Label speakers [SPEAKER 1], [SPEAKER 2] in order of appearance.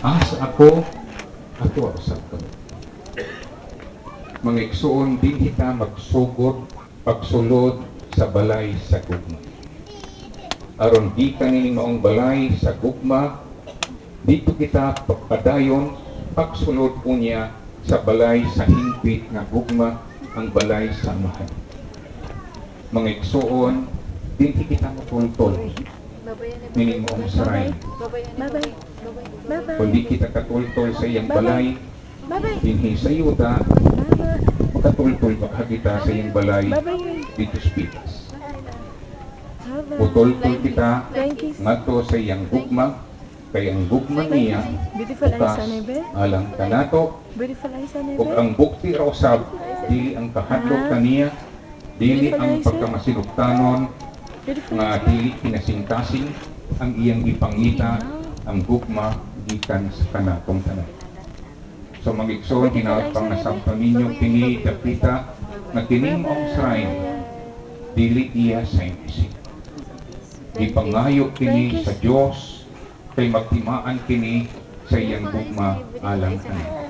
[SPEAKER 1] As ako usab kamo. Mga igsoon, din kita magsugod, pagsulod sa balay sa gugma. Aron di kaning maong balay sa gugma, dito kita pagpadayon, pagsulod po niya sa balay sa hingpit nga gugma, ang balay sa amahan. Mga igsoon, din kita matultol, meaning maong saray. Kundi kita katultol sa iyang balay, dinhi sa yuta, katultol baka kita sa iyang balay dito sa Pitas. Putultol kita ngadto sa iyang gugma, kay ang gugma niya bukas alang kanato, ug ang bukti ra usab dili ang kahadlok kaniya, dili ang pagkamasinugtanon nga dili kinasingkasing ang iyang ipangita ang gugma gikan sa kanatong tanan. So mag-igsoon, hinaot nasabtan ninyo kini dapita na kining maong shrine dili iya sa imisi. Ipangayo kini sa Dios kay magtimaan kini sa iyang gugma alang kanin.